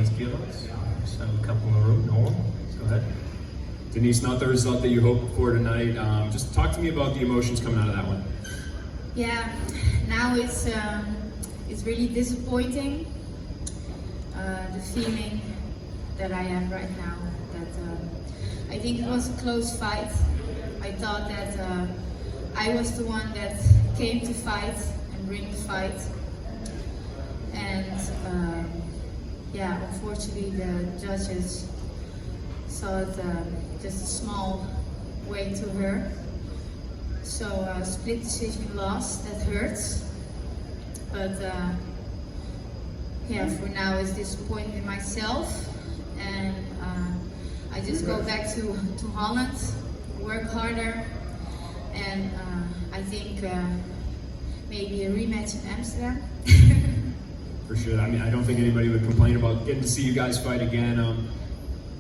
Denise Kielholtz. Just have a couple in the room. No one? Go ahead. Denise, not the result that you hoped for tonight. Just talk to me about the emotions coming out of that one. Yeah, now it's really disappointing. The feeling that I have right now, that I think it was a close fight. I thought that I was the one that came to fight and bring the fight. And yeah, unfortunately the judges saw it just a small way to her. So split decision loss, that hurts. But yeah, for now it's disappointing in myself. And I just go back to Holland, work harder. And I think maybe a rematch in Amsterdam. For sure. I mean, I don't think anybody would complain about getting to see you guys fight again.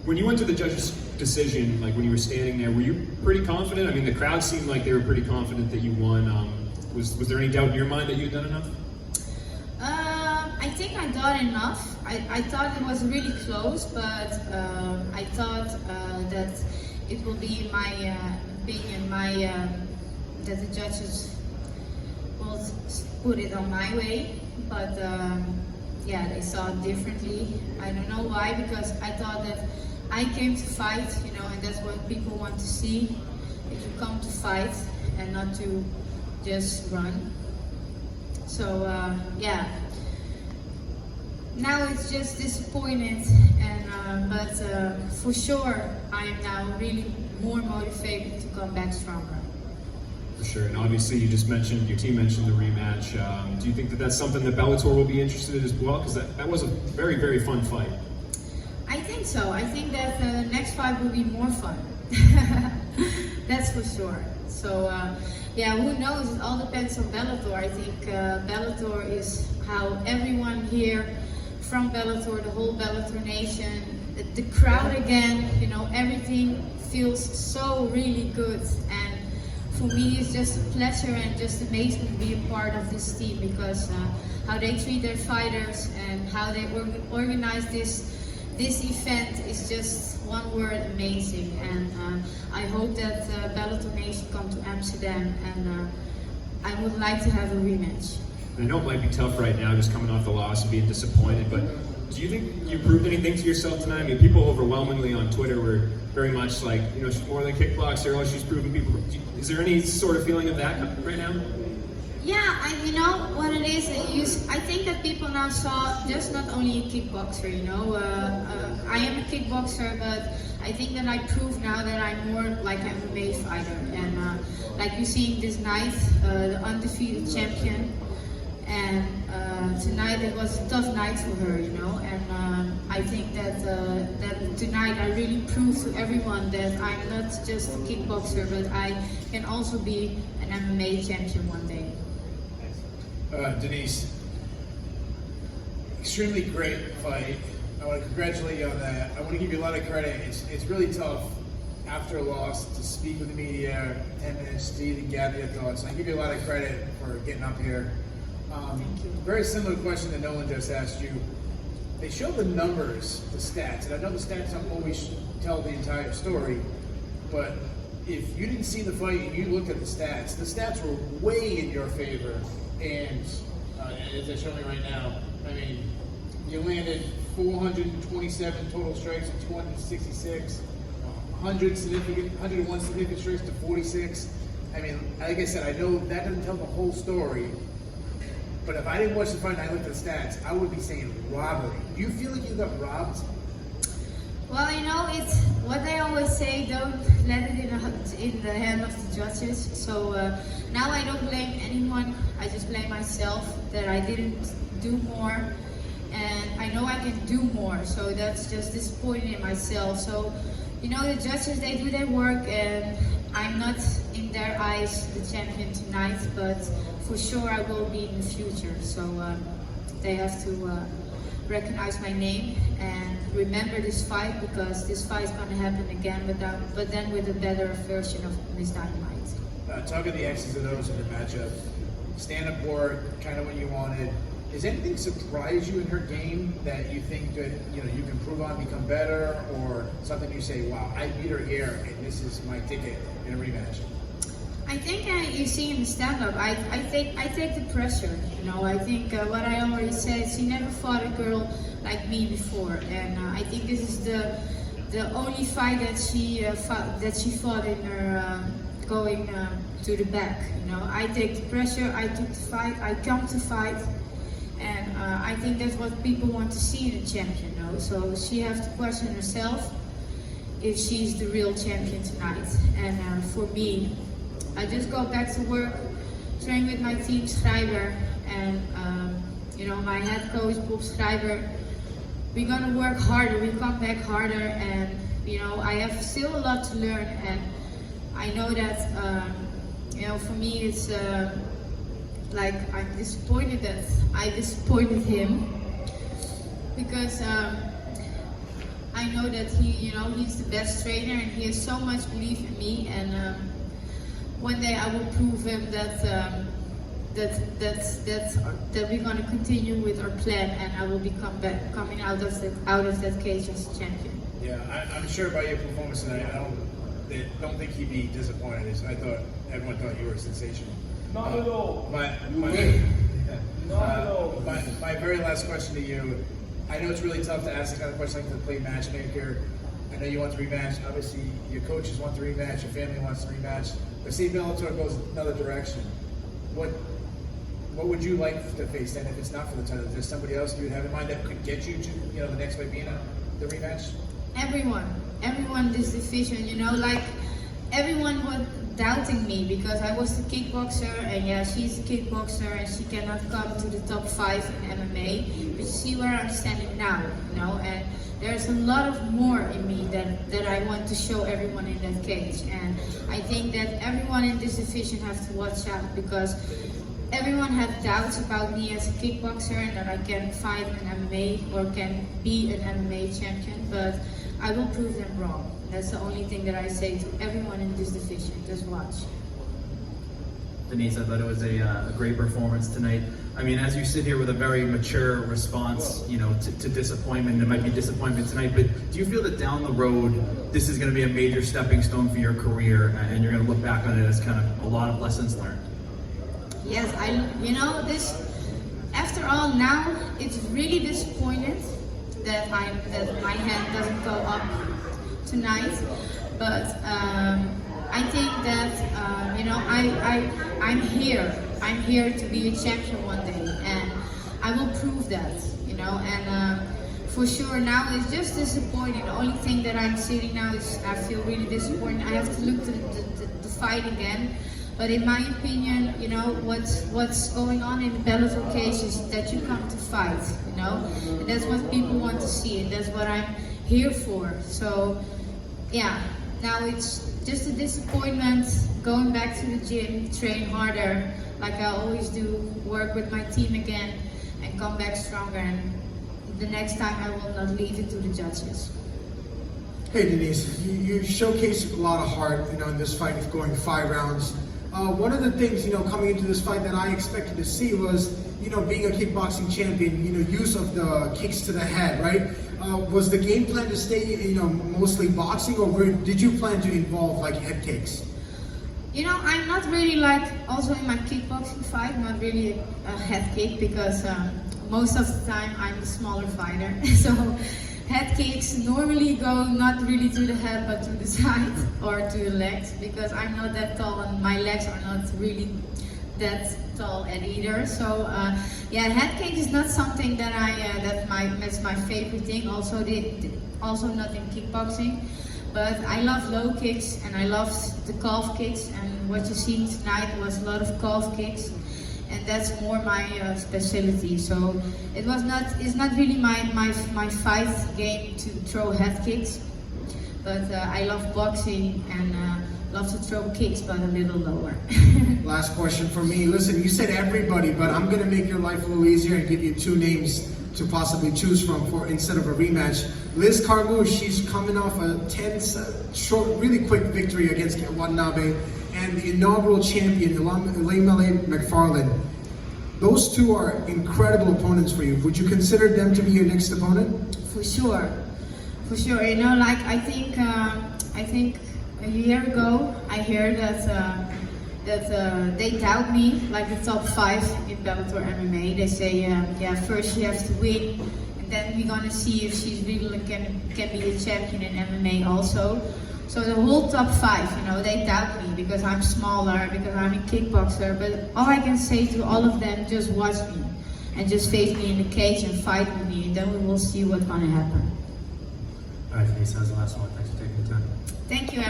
When you went to the judges' decision, like when you were standing there, were you pretty confident? I mean, the crowd seemed like they were pretty confident that you won. Was there any doubt in your mind that you had done enough? I think I done enough. I thought it was really close, but I thought that it will be, in my opinion, that the judges will put it on my way. But yeah, they saw it differently. I don't know why, because I thought that I came to fight, you know, and that's what people want to see. If you come to fight and not to just run. So yeah, now it's just disappointed, and but for sure I am now really more motivated to come back stronger. For sure, and obviously you just mentioned, your team mentioned the rematch. Do you think that that's something that Bellator will be interested in as well? Because that was a very, very fun fight. I think so. I think that the next fight will be more fun. That's for sure. So yeah, who knows? It all depends on Bellator. I think Bellator is how everyone here from Bellator, the whole Bellator nation, the crowd again, you know, everything feels so really good. And for me, it's just a pleasure and just amazing to be a part of this team, because how they treat their fighters and how they organize this event is just one word, amazing. And I hope that Bellator Nation come to Amsterdam, and I would like to have a rematch. I know it might be tough right now, just coming off the loss and being disappointed, but do you think you proved anything to yourself tonight? I mean, people overwhelmingly on Twitter were very much like, you know, she's more than a kickboxer, oh, she's proving people. Is there any sort of feeling of that right now? Yeah, you know what it is. I think that people now saw just not only a kickboxer. You know, I am a kickboxer, but I think that I proved now that I'm more like an MMA fighter. And like you see this night, the undefeated champion. And tonight it was a tough night for her, you know. And I think that that tonight I really proved to everyone that I'm not just a kickboxer, but I can also be an MMA champion one day. Denise, extremely great fight. I want to congratulate you on that. I want to give you a lot of credit. It's really tough after a loss to speak with the media, 10 minutes to even gather your thoughts. I give you a lot of credit for getting up here. Very similar question that Nolan just asked you. They show the numbers, the stats, and I know the stats don't always tell the entire story, but if you didn't see the fight and you looked at the stats were way in your favor. And as they're showing right now, I mean, you landed 427 total strikes to 266, 101 significant strikes to 46. I mean, like I said, I know that doesn't tell the whole story, but if I didn't watch the fight and I looked at the stats, I would be saying robbery. Do you feel like you got robbed? Well, you know, it's what they always say, don't let it in the hand of the judges. So now I don't blame anyone, I just blame myself that I didn't do more. And I know I can do more, so that's just disappointing in myself. So, you know, the judges, they do their work, and I'm not, in their eyes, the champion tonight, but for sure I will be in the future. So they have to recognize my name and remember this fight, because this fight is going to happen again, but then with a better version of Miss Dynamite. Talk of the X's and O's in the matchup. Stand-up work, kind of what you wanted. Does anything surprise you in her game that you think that you can improve on, become better, or something you say, "Wow, I beat her here, and this is my ticket in a rematch"? I think you see in the stand-up, I take the pressure. I think what I already said. She never fought a girl like me before, and I think this is the only fight that she fought in her going to the back. I take the pressure. I took the fight. I come to fight. And I think that's what people want to see in a champion, So she has to question herself if she's the real champion tonight. And for me, I just go back to work, train with my team Schreiber, and my head coach Bob Schreiber. We're gonna work harder. We come back harder, and I have still a lot to learn. And I know that for me it's. Like I'm disappointed that I disappointed him because I know that he's the best trainer and he has so much belief in me, and one day I will prove him that we're gonna continue with our plan, and I will be coming out of that cage as a champion. Yeah, I'm sure by your performance tonight, I don't think he'd be disappointed. Everyone thought you were sensational. Not at all. My very last question to you. I know it's really tough to ask this kind of question like to play matchmaker. I know you want the rematch. Obviously, your coaches want the rematch. Your family wants the rematch. But see, Bellator goes another direction. What would you like to face then if it's not for the title? Is there somebody else you would have in mind that could get you to the next fight being the rematch? Everyone this division, like everyone was doubting me because I was the kickboxer, and she's a kickboxer and she cannot come to the top 5 in MMA. But you see where I'm standing now, and there's a lot of more in me that I want to show everyone in that cage. And I think that everyone in this division has to watch out because everyone has doubts about me as a kickboxer and that I can fight an MMA or can be an MMA champion, but I will prove them wrong. That's the only thing that I say to everyone in this division. Just watch. Denise, I thought it was a great performance tonight. I mean, as you sit here with a very mature response, to disappointment, there might be disappointment tonight, but do you feel that down the road, this is going to be a major stepping stone for your career, and you're going to look back on it as kind of a lot of lessons learned? Yes, this. After all, now it's really disappointed that my hand doesn't go up tonight, but I think that I'm here. I'm here to be a champion one day, and I will prove that. And for sure now it's just disappointing. The only thing that I'm sitting now is I feel really disappointed. I have to look to the fight again. But in my opinion, what's going on in the Bellator case is that you come to fight, and that's what people want to see, and that's what I'm here for. So, yeah, now it's just a disappointment, going back to the gym, train harder, like I always do, work with my team again, and come back stronger, and the next time I will not leave it to the judges. Hey Denise, you showcased a lot of heart, in this fight of going 5 rounds. One of the things, coming into this fight that I expected to see was, being a kickboxing champion, use of the kicks to the head, right? Was the game plan to stay, mostly boxing, or did you plan to involve like head kicks? I'm not really also in my kickboxing fight, not really a head kick because most of the time I'm a smaller fighter. So head kicks normally go not really to the head but to the side or to the legs because I'm not that tall and my legs are not really that tall either. So head kick is not something that that's my favorite thing. Also not in kickboxing, but I love low kicks and I love the calf kicks, and what you seen tonight was a lot of calf kicks. And that's more my specialty. So it's not really my fight game to throw head kicks, but I love boxing and love to throw kicks, but a little lower. Last question for me. Listen, you said everybody, but I'm gonna make your life a little easier and give you 2 names to possibly choose from for instead of a rematch. Liz Carmouche, she's coming off a tense, short, really quick victory against Watanabe, and the inaugural champion, Elaine McFarland. Those two are incredible opponents for you. Would you consider them to be your next opponent? For sure. You know, like I think a year ago I heard that they doubt me, like the top 5 in Bellator MMA. They say, yeah, first she has to win, and then we're gonna see if she's really can be a champion in MMA also. So the whole top 5, you know, they doubt me because I'm smaller, because I'm a kickboxer. But all I can say to all of them, just watch me and just face me in the cage and fight with me, and then we will see what's gonna happen. All right, Denise, that was the last one. Thanks for taking the time. Thank you.